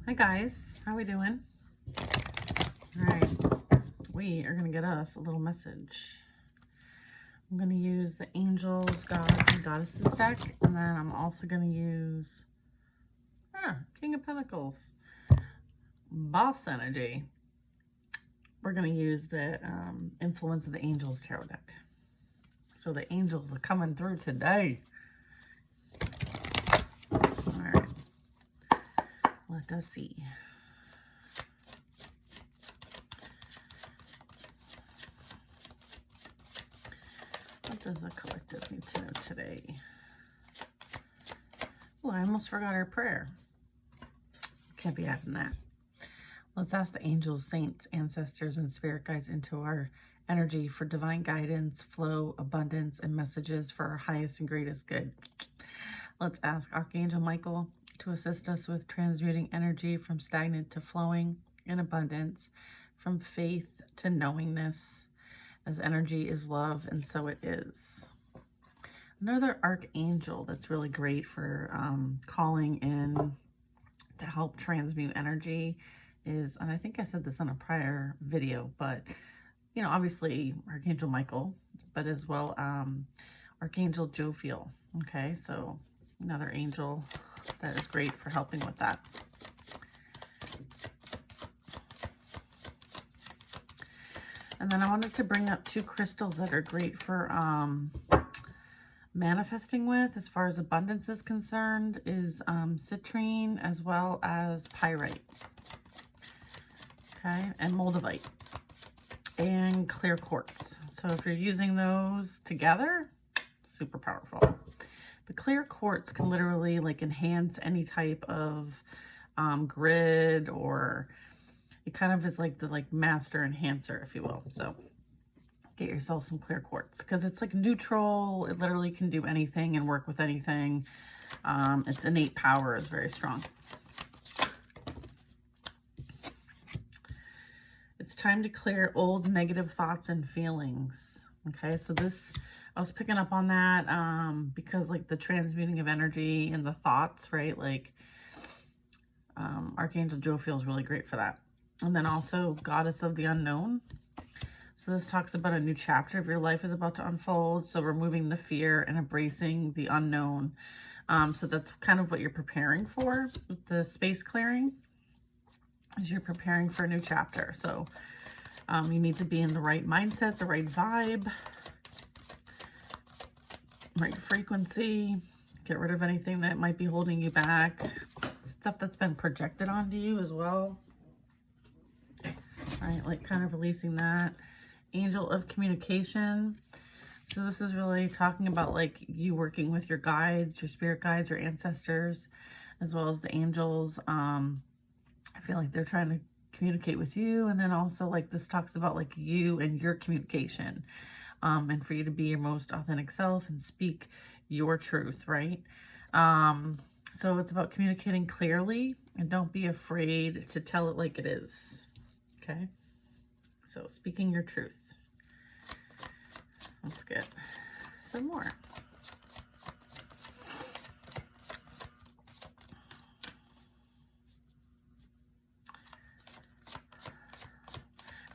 Hi guys, how we doing? All right, we are gonna get us a little message. I'm gonna use the Angels, Gods, and Goddesses deck, and then I'm also gonna use King of Pentacles, Boss Energy. We're gonna use the Influence of the Angels tarot deck. So the angels are coming through today. All right, let us see. What does the collective need to know today? Oh, I almost forgot our prayer. Can't be having that. Let's ask the angels, saints, ancestors, and spirit guides into our energy for divine guidance, flow, abundance, and messages for our highest and greatest good. Let's ask Archangel Michael to assist us with transmuting energy from stagnant to flowing in abundance, from faith to knowingness, as energy is love, and so it is. Another archangel that's really great for calling in to help transmute energy is, and I think I said this in a prior video, but you know, obviously Archangel Michael, but as well Archangel Jophiel. Okay, so another angel that is great for helping with that. And then I wanted to bring up two crystals that are great for manifesting with, as far as abundance is concerned, is citrine as well as pyrite. Okay, and moldavite and clear quartz. So if you're using those together, super powerful. The clear quartz can literally like enhance any type of grid, or it kind of is like the master enhancer, if you will. So get yourself some clear quartz because it's like neutral. It literally can do anything and work with anything. Its innate power is very strong. It's time to clear old negative thoughts and feelings. Okay, so this, I was picking up on that because like the transmuting of energy and the thoughts, right? Like Archangel Jophiel is really great for that. And then also Goddess of the Unknown. So this talks about a new chapter of your life is about to unfold. So removing the fear and embracing the unknown. So that's kind of what you're preparing for with the space clearing, as you're preparing for a new chapter. So you need to be in the right mindset, the right vibe, right frequency. Get rid of anything that might be holding you back. Stuff that's been projected onto you as well. All right, like kind of releasing that. Angel of Communication. So this is really talking about like you working with your guides, your spirit guides, your ancestors, as well as the angels. I feel like they're trying to communicate with you. And then also like this talks about like you and your communication, and for you to be your most authentic self and speak your truth, right? So it's about communicating clearly and don't be afraid to tell it like it is. Okay, so speaking your truth. Let's get some more.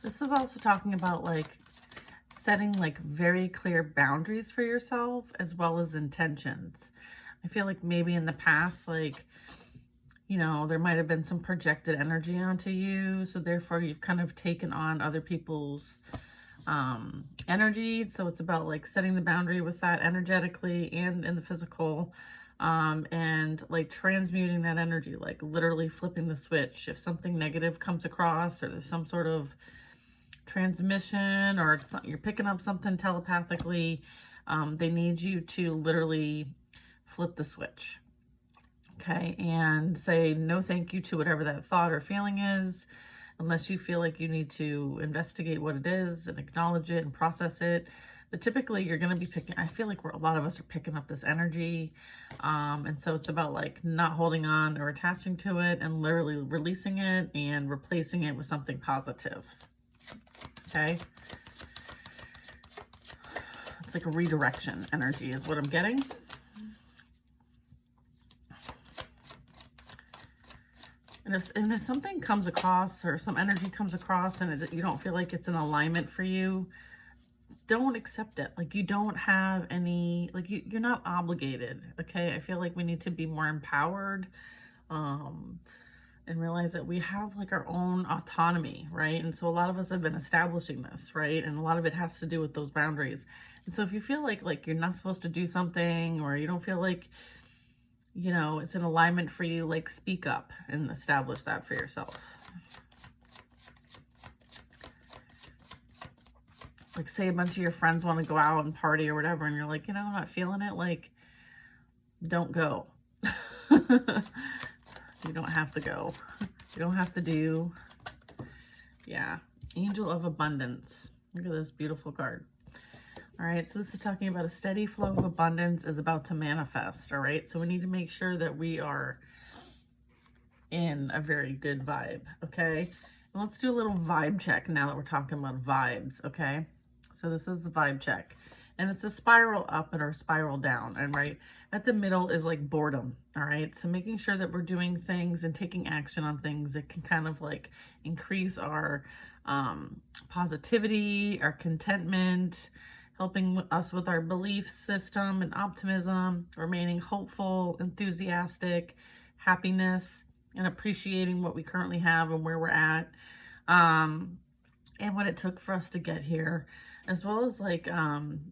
This is also talking about like setting like very clear boundaries for yourself as well as intentions. I feel like maybe in the past, like, you know, there might have been some projected energy onto you. So therefore you've kind of taken on other people's energy. So it's about like setting the boundary with that energetically and in the physical, and like transmuting that energy, like literally flipping the switch. If something negative comes across, or there's some sort of transmission, or you're picking up something telepathically, they need you to literally flip the switch. Okay, and say no thank you to whatever that thought or feeling is, unless you feel like you need to investigate what it is and acknowledge it and process it. But typically you're going to be picking, I feel like a lot of us are picking up this energy. And so it's about like not holding on or attaching to it and literally releasing it and replacing it with something positive. Okay. It's like a redirection energy is what I'm getting. And if something comes across or some energy comes across and you don't feel like it's in alignment for you, don't accept it. Like, you don't have any, like, you're not obligated. Okay. I feel like we need to be more empowered, and realize that we have like our own autonomy, right? And so a lot of us have been establishing this, right? And a lot of it has to do with those boundaries. And so if you feel like you're not supposed to do something, or you don't feel like, you know, it's in alignment for you, like, speak up and establish that for yourself. Like, say a bunch of your friends want to go out and party or whatever, and you're like, you know, I'm not feeling it. Like, don't go. You don't have to go. You don't have to do. Yeah. Angel of Abundance. Look at this beautiful card. All right. So this is talking about a steady flow of abundance is about to manifest. All right. So we need to make sure that we are in a very good vibe. Okay. And let's do a little vibe check now that we're talking about vibes. Okay. So this is the vibe check. And it's a spiral up and a spiral down. And right at the middle is like boredom. All right. So making sure that we're doing things and taking action on things that can kind of like increase our positivity, our contentment, helping us with our belief system and optimism, remaining hopeful, enthusiastic, happiness, and appreciating what we currently have and where we're at, and what it took for us to get here, as well as like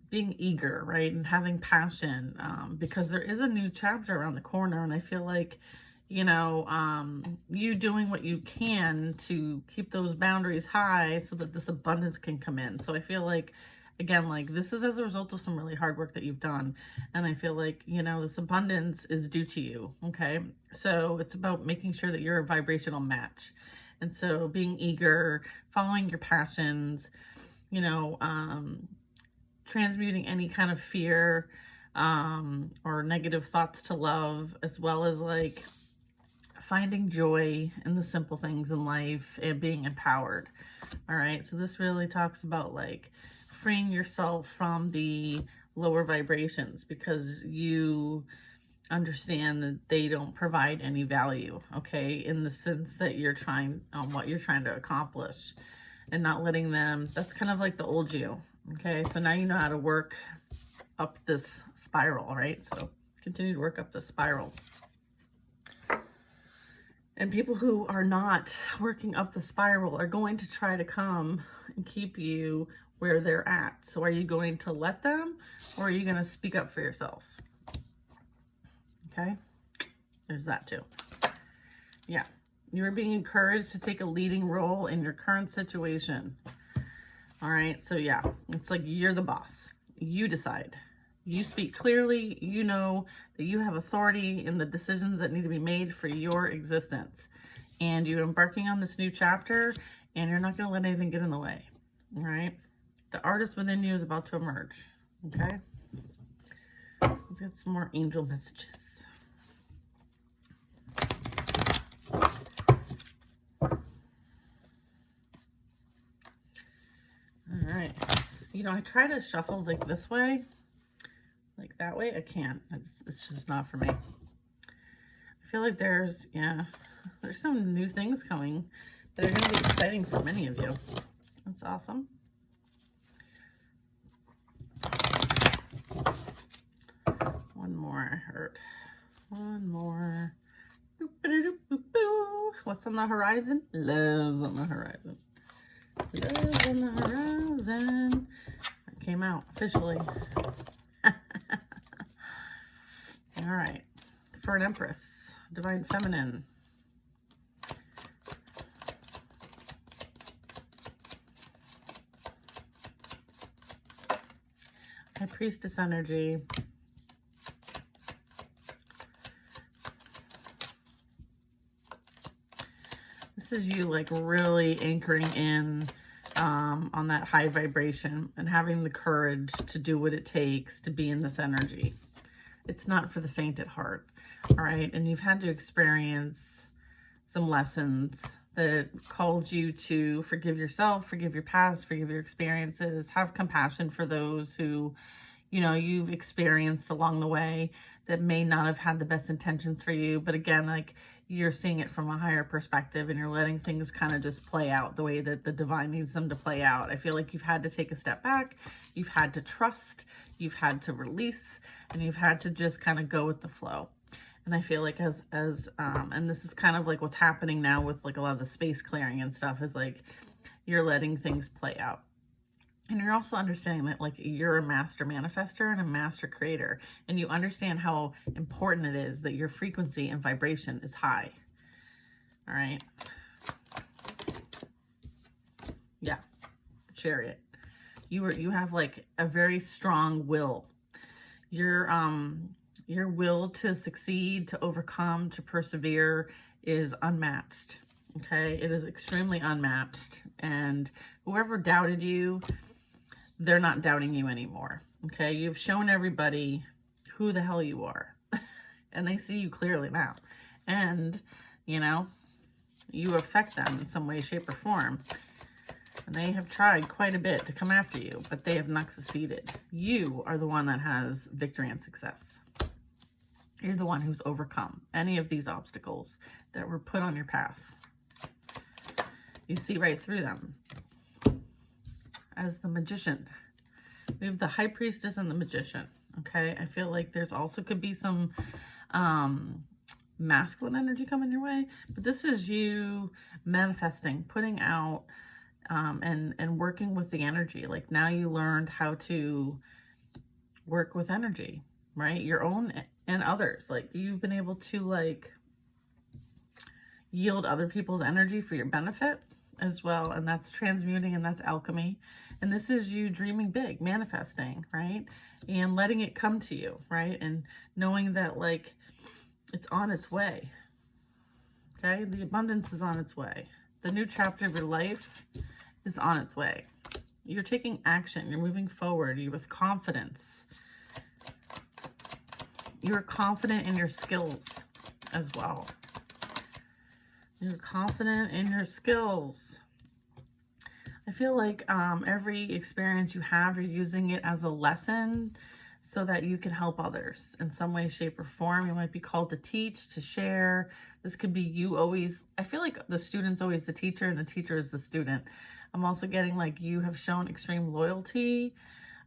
being eager, right? And having passion, because there is a new chapter around the corner. And I feel like, you know, you doing what you can to keep those boundaries high so that this abundance can come in. So I feel like, again, like, this is as a result of some really hard work that you've done. And I feel like, you know, this abundance is due to you. Okay. So it's about making sure that you're a vibrational match. And so being eager, following your passions, you know, transmuting any kind of fear or negative thoughts to love, as well as like finding joy in the simple things in life and being empowered. All right. So this really talks about like freeing yourself from the lower vibrations, because you understand that they don't provide any value, okay, in the sense that you're trying on what you're trying to accomplish, and not letting them, that's kind of like the old you. Okay, so now you know how to work up this spiral, right? So continue to work up the spiral. And people who are not working up the spiral are going to try to come and keep you where they're at. So are you going to let them, or are you going to speak up for yourself? Okay, there's that too. Yeah, you are being encouraged to take a leading role in your current situation. All right, so yeah, it's like you're the boss. You decide. You speak clearly. You know that you have authority in the decisions that need to be made for your existence. And you're embarking on this new chapter, and you're not going to let anything get in the way. All right, the artist within you is about to emerge. Okay, let's get some more angel messages. All right. You know, I try to shuffle like this way, like that way. I can't. It's just not for me. I feel like there's some new things coming that are going to be exciting for many of you. That's awesome. One more. One more. What's on the horizon? Love's on the horizon. Love's on the horizon. That came out officially. All right. For an Empress, Divine Feminine. High Priestess energy. This is you like really anchoring in on that high vibration and having the courage to do what it takes to be in this energy. It's not for the faint at heart. All right. And you've had to experience some lessons that called you to forgive yourself, forgive your past, forgive your experiences, have compassion for those who, you know, you've experienced along the way that may not have had the best intentions for you. But again, like, you're seeing it from a higher perspective and you're letting things kind of just play out the way that the divine needs them to play out. I feel like you've had to take a step back, you've had to trust, you've had to release, and you've had to just kind of go with the flow. And I feel like and this is kind of like what's happening now with like a lot of the space clearing and stuff, is like you're letting things play out. And you're also understanding that like you're a master manifester and a master creator, and you understand how important it is that your frequency and vibration is high. All right. Yeah. Chariot. You have like a very strong will. Your will to succeed, to overcome, to persevere is unmatched. Okay. It is extremely unmatched. And whoever doubted you, they're not doubting you anymore. Okay. You've shown everybody who the hell you are and they see you clearly now. And, you know, you affect them in some way, shape, or form. And they have tried quite a bit to come after you, but they have not succeeded. You are the one that has victory and success. You're the one who's overcome any of these obstacles that were put on your path. You see right through them. As the magician, we have the high priestess and the magician. Okay, I feel like there's also could be some masculine energy coming your way, but this is you manifesting, putting out, and working with the energy. Like now you learned how to work with energy, right? Your own and others. Like you've been able to like yield other people's energy for your benefit as well. And that's transmuting and that's alchemy. And this is you dreaming big, manifesting, right? And letting it come to you, right? And knowing that like it's on its way. Okay. The abundance is on its way. The new chapter of your life is on its way. You're taking action. You're moving forward. You're with confidence. You're confident in your skills as well. You're confident in your skills. I feel like every experience you have, you're using it as a lesson so that you can help others in some way, shape, or form. You might be called to teach, to share. This could be you always. I feel like the student's always the teacher and the teacher is the student. I'm also getting like you have shown extreme loyalty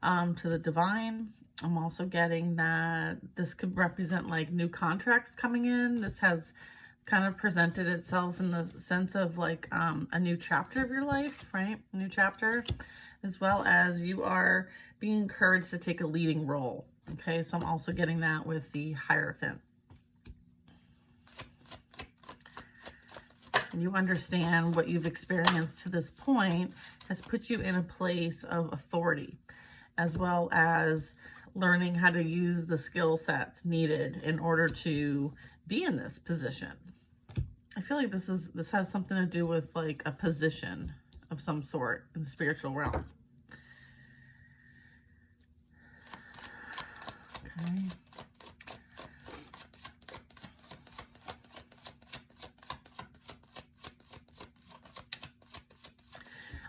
to the divine. I'm also getting that this could represent like new contracts coming in. This has kind of presented itself in the sense of like a new chapter of your life, right? A new chapter, as well as you are being encouraged to take a leading role. Okay, so I'm also getting that with the Hierophant. You understand what you've experienced to this point has put you in a place of authority, as well as learning how to use the skill sets needed in order to be in this position. I feel like this has something to do with like a position of some sort in the spiritual realm. Okay.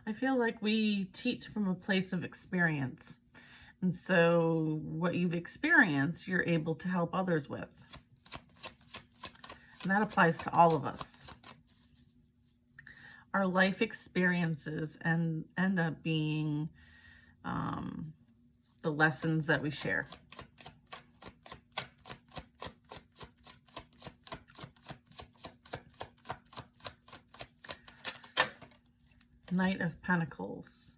I feel like we teach from a place of experience. And so what you've experienced, you're able to help others with. And that applies to all of us. Our life experiences end up being the lessons that we share. Knight of Pentacles.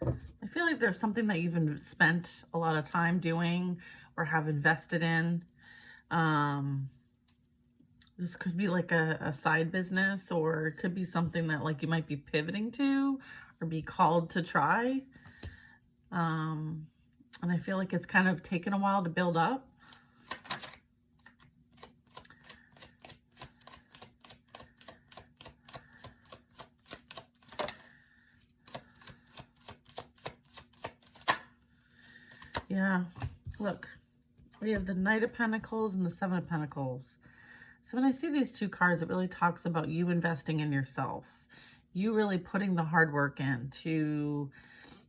I feel like there's something that you've spent a lot of time doing or have invested in. This could be like a side business, or it could be something that like you might be pivoting to or be called to try. And I feel like it's kind of taken a while to build up. Yeah, look, we have the Knight of Pentacles and the Seven of Pentacles. So when I see these two cards, it really talks about you investing in yourself. You really putting the hard work in to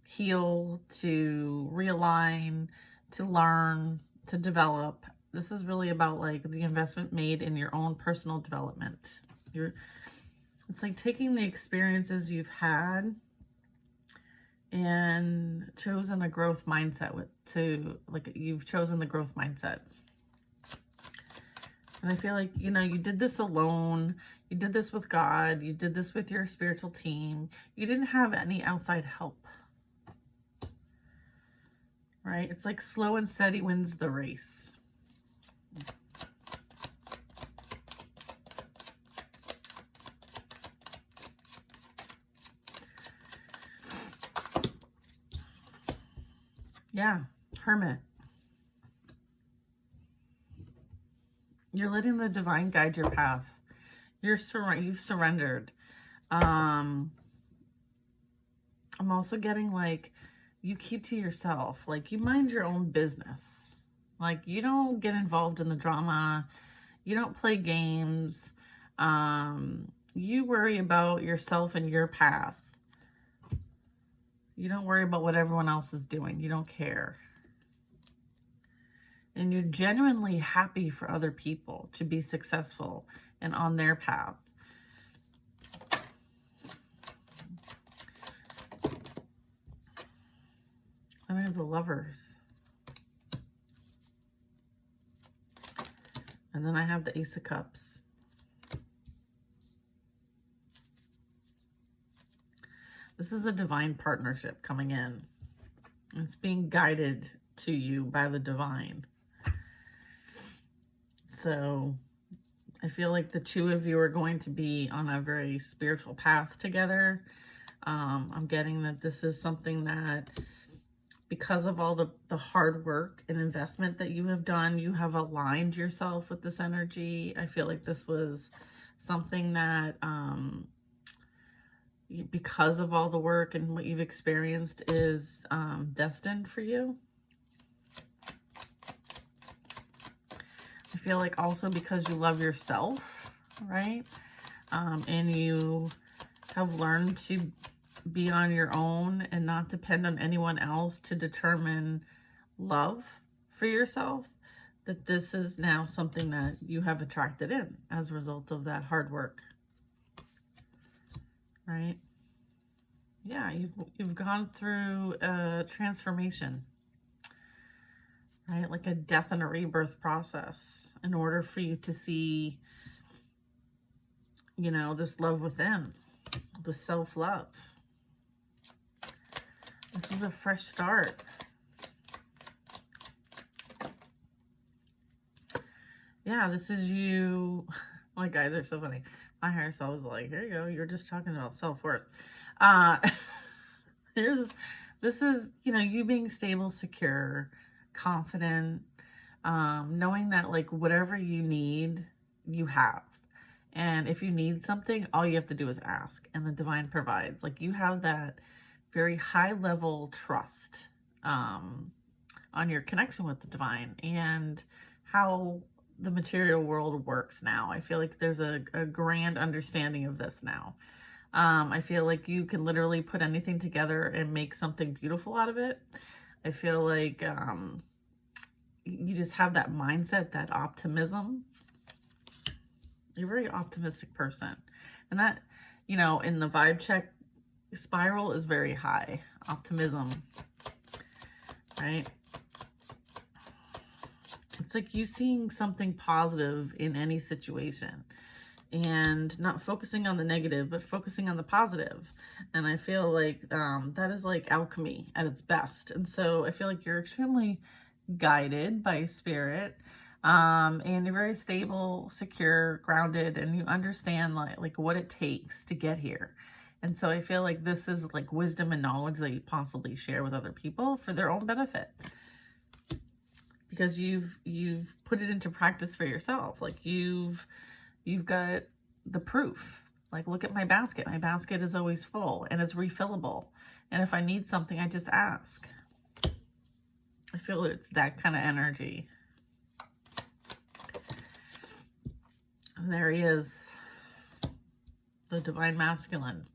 heal, to realign, to learn, to develop, This is really about like the investment made in your own personal development. It's like taking the experiences you've had and chosen a growth mindset you've chosen the growth mindset. And I feel like, you know, you did this alone. You did this with God. You did this with your spiritual team. You didn't have any outside help. Right? It's like slow and steady wins the race. Yeah, Hermit. You're letting the divine guide your path. You've surrendered. I'm also getting like you keep to yourself. Like you mind your own business. Like you don't get involved in the drama. You don't play games. You worry about yourself and your path. You don't worry about what everyone else is doing. You don't care. And you're genuinely happy for other people to be successful and on their path. And I have the Lovers. And then I have the Ace of Cups. This is a divine partnership coming in. It's being guided to you by the divine. So I feel like the two of you are going to be on a very spiritual path together. I'm getting that this is something that, because of all the hard work and investment that you have done, you have aligned yourself with this energy. I feel like this was something that, because of all the work and what you've experienced, is destined for you. I feel like also because you love yourself, right? And you have learned to be on your own and not depend on anyone else to determine love for yourself, that this is now something that you have attracted in as a result of that hard work, right? Yeah, you've gone through a transformation, right? Like a death and a rebirth process in order for you to see, you know, this love within, the self-love. This is a fresh start. Yeah, this is you. My guys are so funny. My higher self is like, here you go. You're just talking about self-worth. This is, you know, you being stable, secure, confident, knowing that like whatever you need, you have. And if you need something, all you have to do is ask, and the divine provides. Like you have that very high level trust on your connection with the divine and how the material world works now. I feel like there's a grand understanding of this now. I feel like you can literally put anything together and make something beautiful out of it. I feel like you just have that mindset, that optimism. You're a very optimistic person. And that, you know, in the vibe check, spiral is very high. Optimism, right? It's like you seeing something positive in any situation and not focusing on the negative, but focusing on the positive. And I feel like that is like alchemy at its best. And so I feel like you're extremely guided by spirit, and you're very stable, secure, grounded, and you understand like what it takes to get here. And so I feel like this is like wisdom and knowledge that you possibly share with other people for their own benefit, because you've put it into practice for yourself. Like you've got the proof. Like, look at my basket. My basket is always full and it's refillable. And if I need something, I just ask. I feel it's that kind of energy. And there he is, the divine masculine.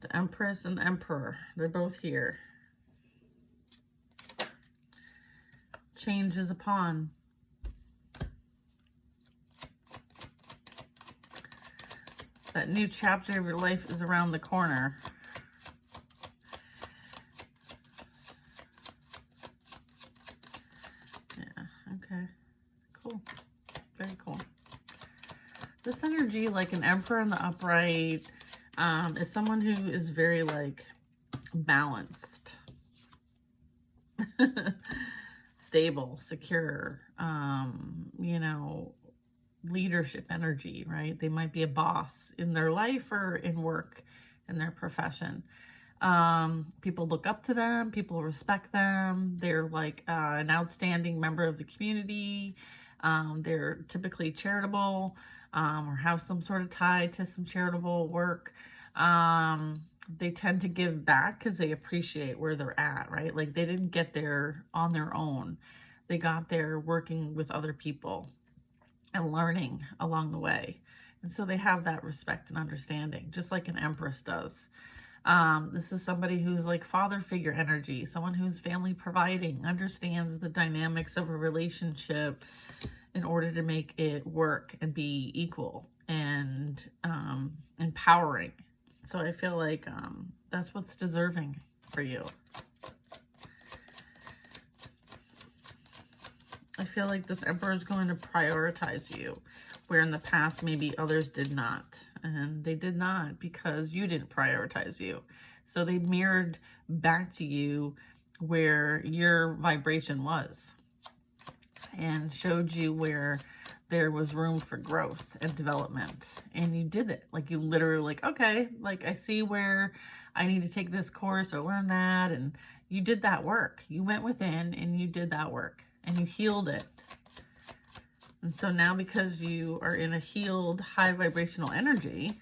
The Empress and the Emperor, they're both here. change is upon. That new chapter of your life is around the corner. Yeah, okay. Cool. Very cool. This energy, like an Emperor in the upright, is someone who is very, like, balanced. Stable, secure, you know, leadership energy, right? They might be a boss in their life or in work, in their profession. People look up to them, people respect them. They're like an outstanding member of the community. They're typically charitable, or have some sort of tie to some charitable work. They tend to give back because they appreciate where they're at, right? Like they didn't get there on their own. They got there working with other people and learning along the way. And so they have that respect and understanding, just like an Empress does. This is somebody who's like father figure energy, someone who's family providing, understands the dynamics of a relationship in order to make it work and be equal and empowering. So I feel like that's what's deserving for you. I feel like this Emperor is going to prioritize you, where in the past maybe others did not. And they did not because you didn't prioritize you. So they mirrored back to you where your vibration was and showed you where there was room for growth and development. And you did it. Like you literally like, okay, like I see where I need to take this course or learn that. And you did that work. You went within and you did that work and you healed it. And so now because you are in a healed, high vibrational energy,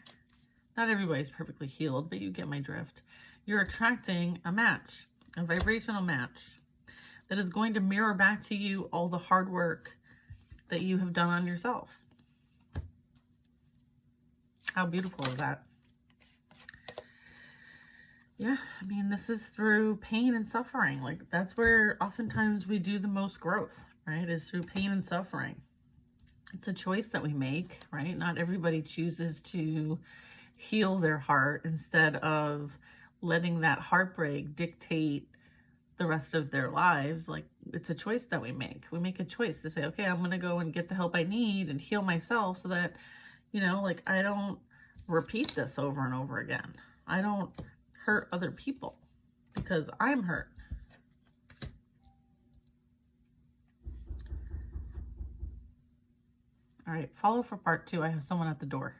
not everybody's perfectly healed, but you get my drift. You're attracting a match, a vibrational match that is going to mirror back to you all the hard work that you have done on yourself. How beautiful is that? Yeah, I mean, this is through pain and suffering. Like that's where oftentimes we do the most growth, right? Is through pain and suffering. It's a choice that we make, right? Not everybody chooses to heal their heart instead of letting that heartbreak dictate the rest of their lives. Like it's a choice that we make. We make a choice to say, okay, I'm going to go and get the help I need and heal myself so that, you know, like I don't repeat this over and over again. I don't hurt other people because I'm hurt. All right, follow for part 2. I have someone at the door.